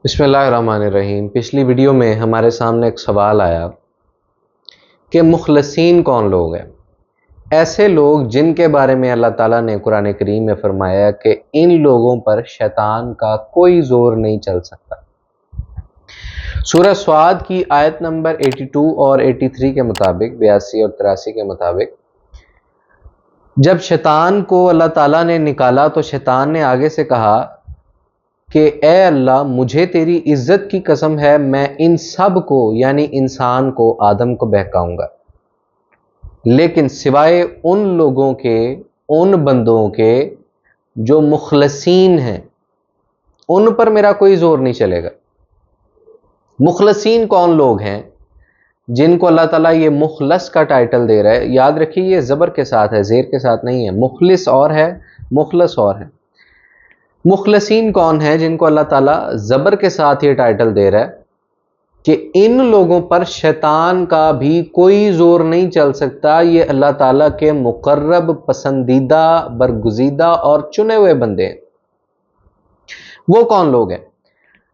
بسم اللہ الرحمن الرحیم۔ پچھلی ویڈیو میں ہمارے سامنے ایک سوال آیا کہ مخلصین کون لوگ ہیں؟ ایسے لوگ جن کے بارے میں اللہ تعالیٰ نے قرآن کریم میں فرمایا کہ ان لوگوں پر شیطان کا کوئی زور نہیں چل سکتا۔ سورہ صاد کی آیت نمبر 82 اور 83 کے مطابق، 82 اور 83 کے مطابق، جب شیطان کو اللہ تعالیٰ نے نکالا تو شیطان نے آگے سے کہا کہ اے اللہ، مجھے تیری عزت کی قسم ہے، میں ان سب کو یعنی انسان کو، آدم کو بہکاؤں گا، لیکن سوائے ان لوگوں کے، ان بندوں کے جو مخلصین ہیں، ان پر میرا کوئی زور نہیں چلے گا۔ مخلصین کون لوگ ہیں جن کو اللہ تعالیٰ یہ مخلص کا ٹائٹل دے رہا ہے؟ یاد رکھیے یہ زبر کے ساتھ ہے، زیر کے ساتھ نہیں ہے۔ مخلص اور ہے، مخلص اور ہے۔ مخلصین کون ہیں جن کو اللہ تعالیٰ زبر کے ساتھ یہ ٹائٹل دے رہا ہے کہ ان لوگوں پر شیطان کا بھی کوئی زور نہیں چل سکتا، یہ اللہ تعالیٰ کے مقرب، پسندیدہ، برگزیدہ اور چنے ہوئے بندے ہیں۔ وہ کون لوگ ہیں؟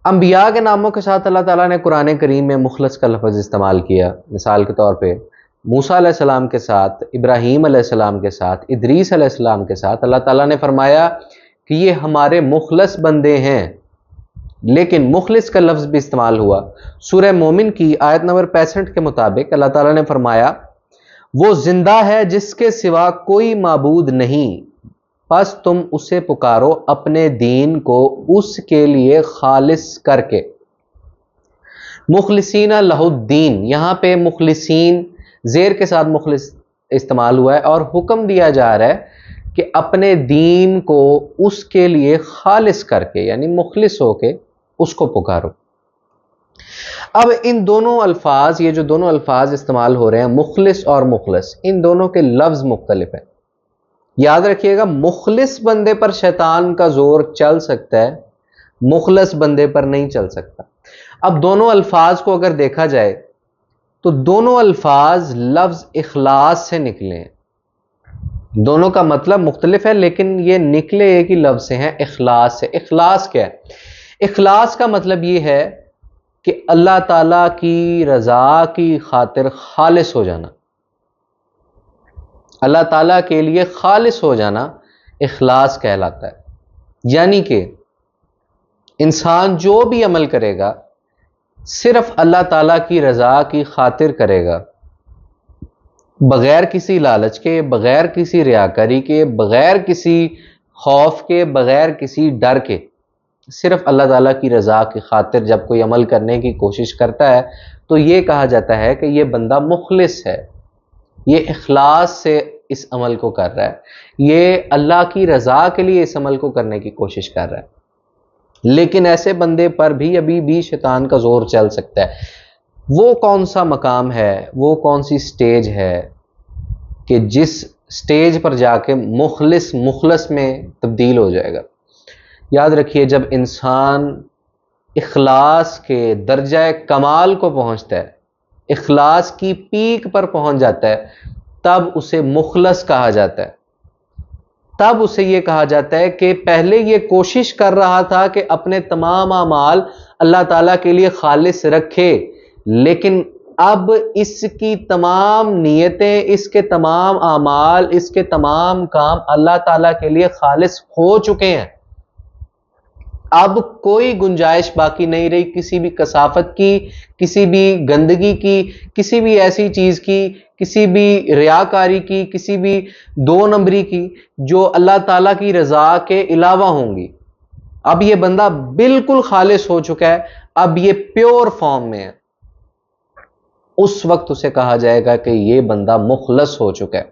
انبیاء کے ناموں کے ساتھ اللہ تعالیٰ نے قرآن کریم میں مخلص کا لفظ استعمال کیا۔ مثال کے طور پہ موسیٰ علیہ السلام کے ساتھ، ابراہیم علیہ السلام کے ساتھ، ادریس علیہ السلام کے ساتھ اللہ تعالیٰ نے فرمایا کہ یہ ہمارے مخلص بندے ہیں، لیکن مخلص کا لفظ بھی استعمال ہوا۔ سورہ مومن کی آیت نمبر 65 کے مطابق اللہ تعالیٰ نے فرمایا وہ زندہ ہے جس کے سوا کوئی معبود نہیں، پس تم اسے پکارو اپنے دین کو اس کے لیے خالص کر کے۔ مخلصین لہ الدین، یہاں پہ مخلصین زیر کے ساتھ مخلص استعمال ہوا ہے اور حکم دیا جا رہا ہے کہ اپنے دین کو اس کے لیے خالص کر کے، یعنی مخلص ہو کے اس کو پکارو۔ اب ان دونوں الفاظ، یہ جو دونوں الفاظ استعمال ہو رہے ہیں، مخلص اور مخلص، ان دونوں کے لفظ مختلف ہیں۔ یاد رکھیے گا، مخلص بندے پر شیطان کا زور چل سکتا ہے، مخلص بندے پر نہیں چل سکتا۔ اب دونوں الفاظ کو اگر دیکھا جائے تو دونوں الفاظ لفظ اخلاص سے نکلے ہیں۔ دونوں کا مطلب مختلف ہے لیکن یہ نکلے ایک ہی لفظ سے ہیں، اخلاص سے۔ اخلاص کیا ہے؟ اخلاص کا مطلب یہ ہے کہ اللہ تعالیٰ کی رضا کی خاطر خالص ہو جانا، اللہ تعالیٰ کے لیے خالص ہو جانا اخلاص کہلاتا ہے۔ یعنی کہ انسان جو بھی عمل کرے گا صرف اللہ تعالیٰ کی رضا کی خاطر کرے گا، بغیر کسی لالچ کے، بغیر کسی ریاکاری کے، بغیر کسی خوف کے، بغیر کسی ڈر کے، صرف اللہ تعالیٰ کی رضا کی خاطر جب کوئی عمل کرنے کی کوشش کرتا ہے تو یہ کہا جاتا ہے کہ یہ بندہ مخلص ہے، یہ اخلاص سے اس عمل کو کر رہا ہے، یہ اللہ کی رضا کے لیے اس عمل کو کرنے کی کوشش کر رہا ہے۔ لیکن ایسے بندے پر بھی ابھی بھی شیطان کا زور چل سکتا ہے۔ وہ کون سا مقام ہے، وہ کون سی سٹیج ہے کہ جس سٹیج پر جا کے مخلص میں تبدیل ہو جائے گا؟ یاد رکھیے، جب انسان اخلاص کے درجہ کمال کو پہنچتا ہے، اخلاص کی پیک پر پہنچ جاتا ہے، تب اسے مخلص کہا جاتا ہے۔ تب اسے یہ کہا جاتا ہے کہ پہلے یہ کوشش کر رہا تھا کہ اپنے تمام اعمال اللہ تعالیٰ کے لیے خالص رکھے، لیکن اب اس کی تمام نیتیں، اس کے تمام اعمال، اس کے تمام کام اللہ تعالیٰ کے لیے خالص ہو چکے ہیں۔ اب کوئی گنجائش باقی نہیں رہی کسی بھی کثافت کی، کسی بھی گندگی کی، کسی بھی ایسی چیز کی، کسی بھی ریاکاری کی، کسی بھی دو نمبری کی جو اللہ تعالیٰ کی رضا کے علاوہ ہوں گی۔ اب یہ بندہ بالکل خالص ہو چکا ہے، اب یہ پیور فارم میں ہے۔ اس وقت اسے کہا جائے گا کہ یہ بندہ مخلص ہو چکا ہے۔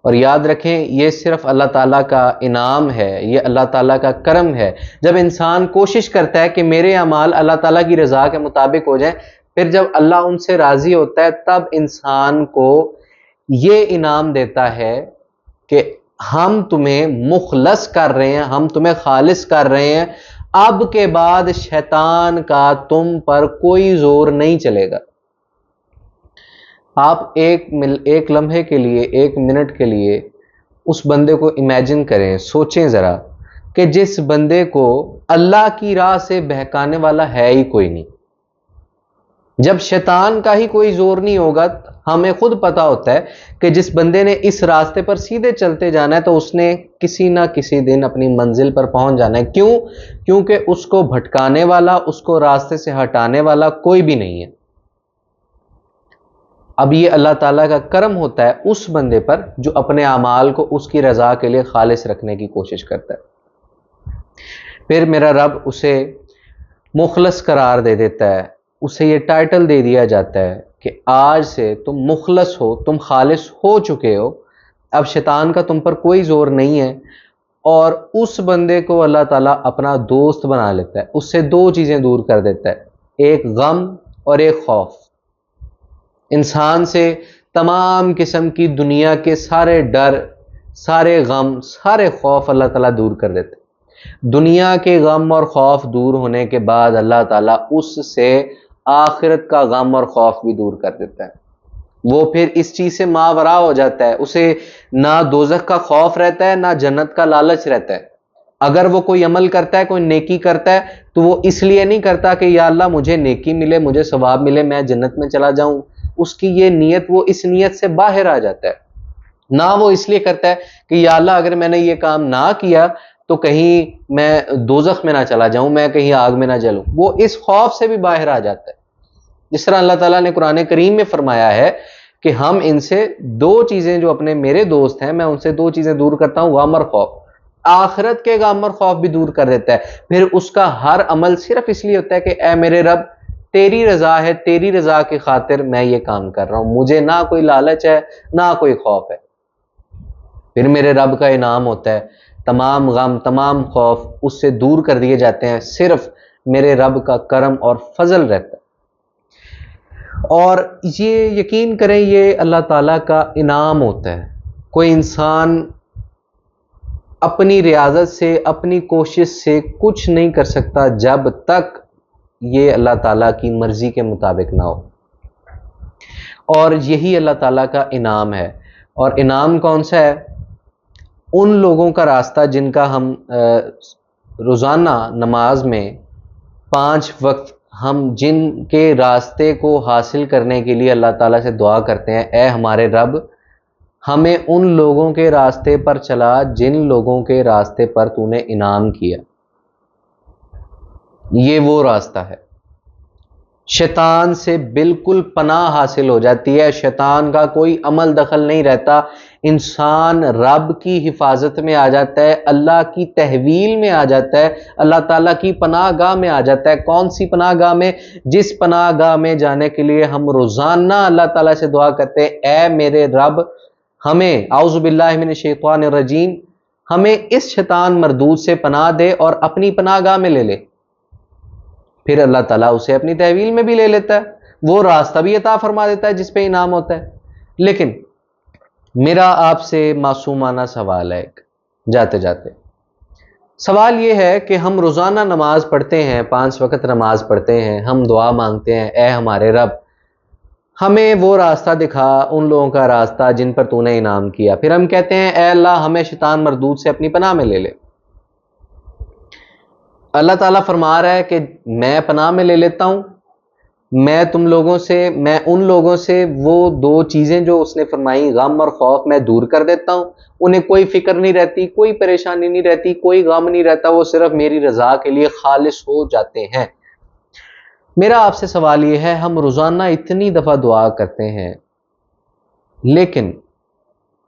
اور یاد رکھیں، یہ صرف اللہ تعالیٰ کا انعام ہے، یہ اللہ تعالیٰ کا کرم ہے۔ جب انسان کوشش کرتا ہے کہ میرے اعمال اللہ تعالیٰ کی رضا کے مطابق ہو جائیں، پھر جب اللہ ان سے راضی ہوتا ہے تب انسان کو یہ انعام دیتا ہے کہ ہم تمہیں مخلص کر رہے ہیں، ہم تمہیں خالص کر رہے ہیں، اب کے بعد شیطان کا تم پر کوئی زور نہیں چلے گا۔ آپ ایک لمحے کے لیے، ایک منٹ کے لیے اس بندے کو امیجن کریں، سوچیں ذرا کہ جس بندے کو اللہ کی راہ سے بہکانے والا ہے ہی کوئی نہیں. جب شیطان کا ہی کوئی زور نہیں ہوگا، ہمیں خود پتا ہوتا ہے کہ جس بندے نے اس راستے پر سیدھے چلتے جانا ہے تو اس نے کسی نہ کسی دن اپنی منزل پر پہنچ جانا ہے. کیوں؟ کیونکہ اس کو بھٹکانے والا، اس کو راستے سے ہٹانے والا کوئی بھی نہیں ہے. اب یہ اللہ تعالیٰ کا کرم ہوتا ہے اس بندے پر جو اپنے اعمال کو اس کی رضا کے لیے خالص رکھنے کی کوشش کرتا ہے. پھر میرا رب اسے مخلص قرار دے دیتا ہے، اسے یہ ٹائٹل دے دیا جاتا ہے کہ آج سے تم مخلص ہو، تم خالص ہو چکے ہو، اب شیطان کا تم پر کوئی زور نہیں ہے. اور اس بندے کو اللہ تعالیٰ اپنا دوست بنا لیتا ہے، اس سے دو چیزیں دور کر دیتا ہے، ایک غم اور ایک خوف. انسان سے تمام قسم کی دنیا کے سارے ڈر، سارے غم، سارے خوف اللہ تعالیٰ دور کر دیتے. دنیا کے غم اور خوف دور ہونے کے بعد اللہ تعالیٰ اس سے آخرت کا غم اور خوف بھی دور کر دیتا ہے. وہ پھر اس چیز سے ماورا ہو جاتا ہے، اسے نہ دوزخ کا خوف رہتا ہے نہ جنت کا لالچ رہتا ہے. اگر وہ کوئی عمل کرتا ہے، کوئی نیکی کرتا ہے، تو وہ اس لیے نہیں کرتا کہ یا اللہ مجھے نیکی ملے، مجھے ثواب ملے، میں جنت میں چلا جاؤں. اس کی یہ نیت، وہ اس نیت سے باہر آ جاتا ہے. نہ وہ اس لیے کرتا ہے کہ یا اللہ اگر میں نے یہ کام نہ کیا تو کہیں میں دوزخ میں نہ چلا جاؤں، میں کہیں آگ میں نہ جلوں. وہ اس خوف سے بھی باہر آ جاتا ہے. جس طرح اللہ تعالیٰ نے قرآن کریم میں فرمایا ہے کہ ہم ان سے دو چیزیں، جو اپنے میرے دوست ہیں، میں ان سے دو چیزیں دور کرتا ہوں، غم اور خوف. آخرت کے غم اور خوف بھی دور کر دیتا ہے. پھر اس کا ہر عمل صرف اس لیے ہوتا ہے کہ اے میرے رب تیری رضا ہے، تیری رضا کی خاطر میں یہ کام کر رہا ہوں، مجھے نہ کوئی لالچ ہے نہ کوئی خوف ہے. پھر میرے رب کا انعام ہوتا ہے، تمام غم، تمام خوف اس سے دور کر دیے جاتے ہیں، صرف میرے رب کا کرم اور فضل رہتا ہے. اور یہ یقین کریں یہ اللہ تعالیٰ کا انعام ہوتا ہے. کوئی انسان اپنی ریاضت سے، اپنی کوشش سے کچھ نہیں کر سکتا جب تک یہ اللہ تعالیٰ کی مرضی کے مطابق نہ ہو. اور یہی اللہ تعالیٰ کا انعام ہے. اور انعام کون سا ہے؟ ان لوگوں کا راستہ جن کا ہم روزانہ نماز میں 5 وقت ہم جن کے راستے کو حاصل کرنے کے لیے اللہ تعالیٰ سے دعا کرتے ہیں، اے ہمارے رب ہمیں ان لوگوں کے راستے پر چلا جن لوگوں کے راستے پر تو نے انعام کیا. یہ وہ راستہ ہے. شیطان سے بالکل پناہ حاصل ہو جاتی ہے، شیطان کا کوئی عمل دخل نہیں رہتا. انسان رب کی حفاظت میں آ جاتا ہے، اللہ کی تحویل میں آ جاتا ہے، اللہ تعالیٰ کی پناہ گاہ میں آ جاتا ہے. کون سی پناہ گاہ میں؟ جس پناہ گاہ میں جانے کے لیے ہم روزانہ اللہ تعالیٰ سے دعا کرتے ہیں، اے میرے رب ہمیں، اعوذ باللہ من الشیطان الرجیم، ہمیں اس شیطان مردود سے پناہ دے اور اپنی پناہ گاہ میں لے لے. پھر اللہ تعالیٰ اسے اپنی تحویل میں بھی لے لیتا ہے، وہ راستہ بھی عطا فرما دیتا ہے جس پہ انعام ہوتا ہے. لیکن میرا آپ سے معصومانہ سوال ہے ایک، جاتے جاتے سوال یہ ہے کہ ہم روزانہ نماز پڑھتے ہیں، 5 وقت نماز پڑھتے ہیں، ہم دعا مانگتے ہیں، اے ہمارے رب ہمیں وہ راستہ دکھا، ان لوگوں کا راستہ جن پر تو نے انعام کیا. پھر ہم کہتے ہیں اے اللہ ہمیں شیطان مردود سے اپنی پناہ میں لے لے. اللہ تعالیٰ فرما رہا ہے کہ میں پناہ میں لے لیتا ہوں، میں تم لوگوں سے، میں ان لوگوں سے وہ 2 چیزیں جو اس نے فرمائی، غم اور خوف، میں دور کر دیتا ہوں. انہیں کوئی فکر نہیں رہتی، کوئی پریشانی نہیں رہتی، کوئی غم نہیں رہتا، وہ صرف میری رضا کے لیے خالص ہو جاتے ہیں. میرا آپ سے سوال یہ ہے، ہم روزانہ اتنی دفعہ دعا کرتے ہیں لیکن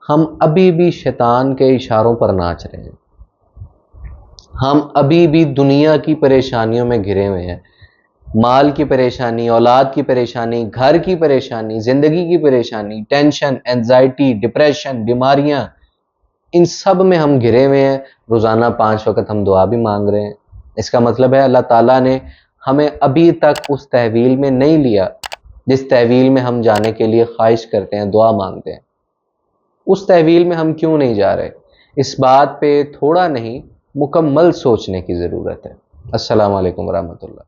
ہم ابھی بھی شیطان کے اشاروں پر ناچ رہے ہیں، ہم ابھی بھی دنیا کی پریشانیوں میں گھرے ہوئے ہیں. مال کی پریشانی، اولاد کی پریشانی، گھر کی پریشانی، زندگی کی پریشانی، ٹینشن، اینزائٹی، ڈپریشن، بیماریاں، ان سب میں ہم گھرے ہوئے ہیں. روزانہ 5 وقت ہم دعا بھی مانگ رہے ہیں. اس کا مطلب ہے اللہ تعالیٰ نے ہمیں ابھی تک اس تحویل میں نہیں لیا جس تحویل میں ہم جانے کے لیے خواہش کرتے ہیں، دعا مانگتے ہیں. اس تحویل میں ہم کیوں نہیں جا رہے؟ اس بات پہ تھوڑا نہیں مکمل سوچنے کی ضرورت ہے. السلام علیکم ورحمۃ اللہ.